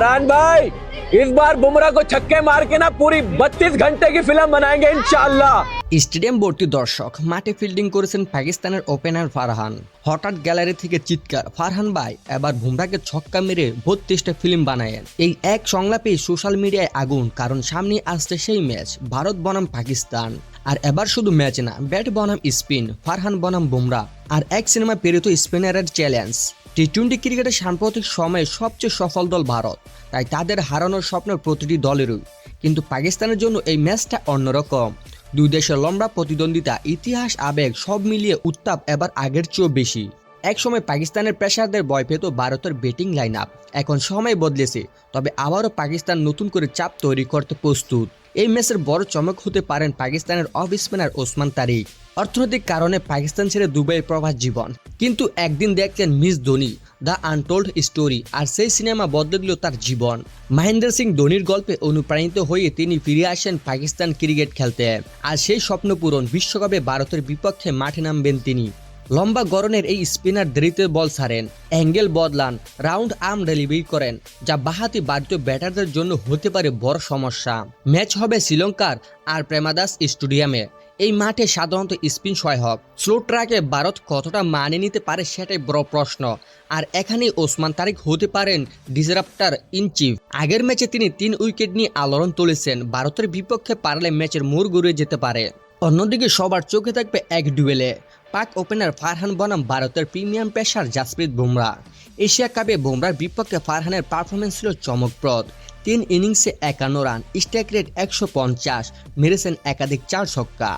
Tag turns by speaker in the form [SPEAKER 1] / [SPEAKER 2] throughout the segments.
[SPEAKER 1] फरहान भाई इस बार बुमराह को छक्के मार के ना पूरी 32 घंटे की फिल्म बनाएंगे इंशाल्लाह।
[SPEAKER 2] স্টেডিয়াম ভর্তি দর্শক মাঠে ফিল্ডিং করেছেন পাকিস্তানের ওপেনার ফারহান। হঠাৎ গ্যালারি থেকে চিৎকার, ফারহান ভাই এবার বুমরাকে ছক্কা মেরে 32টা ফিল্ম বানায়েন। এই এক সংলাপে সোশ্যাল মিডিয়ায় আগুন, কারণ সামনে আসছে সেই ম্যাচ ভারত বনাম পাকিস্তান। আর এবার শুধু ম্যাচ না, ব্যাট বনাম স্পিন, ফারহান বনাম বুমরা, আর এক সিনেমা প্রেরিত স্পিনারের চ্যালেঞ্জ। টি-20 ক্রিকেটের সাম্প্রতিক সময়ে সবচেয়ে সফল দল ভারত, তাই তাদের হারানোর স্বপ্ন প্রতিটি দলেরই। কিন্তু পাকিস্তানের জন্য এই ম্যাচটা অন্যরকম। দুই দেশের লম্বা প্রতিদ্বন্দ্বিতা, ইতিহাস, আবেগ সব মিলিয়ে উত্তাপ এবার আগের চেয়েও বেশি। একসময় পাকিস্তানের পেসারদের ভয় পেত ভারতের ব্যাটিং লাইন আপ, এখন সময় বদলেছে, তবে আবারও পাকিস্তান নতুন করে চাপ তৈরি করতে প্রস্তুত। এই ম্যাচের বড় চমক হতে পারেন পাকিস্তানের অফ স্পিনার ওসমান তারিক। অর্থনৈতিক কারণে পাকিস্তান ছেড়ে দুবাইয়ের প্রবাস জীবন, কিন্তু একদিন দেখছেন মিস ধোনি, দ্য আনটোল্ড স্টোরি, আর সেই সিনেমা বদলে দিল তার জীবন। মহেন্দ্র সিং ধোনির গল্পে অনুপ্রাণিত হয়ে তিনি ফিরে আসেন পাকিস্তান ক্রিকেট খেলতে, আর সেই স্বপ্ন পূরণ। বিশ্বকাপে ভারতের বিপক্ষে মাঠে নামবেন তিনি। লম্বা গড়নের এই স্পিনার দেরিতে বল ছাড়েন, অ্যাঙ্গেল বদলান, রাউন্ড আর্ম ডেলিভারি করেন, যা বাহাতি ভারতীয় ব্যাটারদের জন্য হতে পারে বড় সমস্যা। ম্যাচ হবে শ্রীলঙ্কার আর প্রেমাদাস স্টেডিয়ামে। এই মাঠে সাধারণত স্পিন সহায়ক। স্লো ট্র্যাকে ভারত কতটা মানিয়ে নিতে পারে সেটাই বড় প্রশ্ন। আর এখানেই ওসমান তারিক হতে পারেন ডিসরাপ্টার ইন চিফ। আগের ম্যাচে তিনি 3 উইকেট নিয়ে আলোড়ন তুলেছেন, ভারতের বিপক্ষে পারলে ম্যাচের মোড় ঘুরিয়ে যেতে পারে। অন্যদিকে সবার চোখে থাকবে এক ডুয়েলে, পাক ওপেনার ফারহান বনাম ভারতের premium pacer Jasprit Bumrah. Asia কাপে বুমরার বিপক্ষে ফারহানের পারফরমেন্স ছিল চমকপ্রদ। 3 ইনিংসে 51 রান, স্ট্রাইক রেট 150, মেরেছেন একাধিক 4 ছক্কা।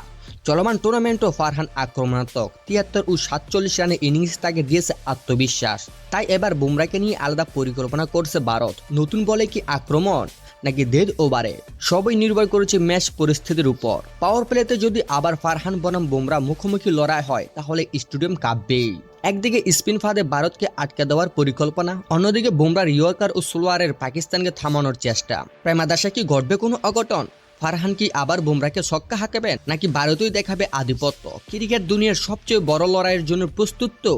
[SPEAKER 2] চলমান টুর্নামেন্টও ফারহান আক্রমণাত্মক, 73 ও 47 রানের ইনিংস তাকে দিয়েছে আত্মবিশ্বাস। তাই এবার বুমরাকে নিয়ে আলাদা পরিকল্পনা করছে ভারত। নতুন বলে কি আক্রমণ নাকি ডেড ওভারে, সবই নির্ভর করেছে ম্যাচ পরিস্থিতির উপর। পাওয়ার প্লেতে যদি আবার ফারহান বনাম বুমরা মুখোমুখি লড়াই হয়, তাহলে স্টেডিয়াম কাঁপবেই। একদিকে স্পিন ফাঁদে ভারতকে আটকে দেওয়ার পরিকল্পনা, অন্যদিকে বুমরার ইয়র্কার ও স্লোয়ারের পাকিস্তানকে থামানোর চেষ্টা। প্রেমাদাসে কি ঘটবে কোনো অঘটন? ফারহান কি আবার বুমরাকে ছক্কা হাঁকাবেন, নাকি ভারতই দেখাবে আধিপত্য? ক্রিকেট দুনিয়ার সবচেয়ে বড় লড়াইয়ের জন্য প্রস্তুত তো?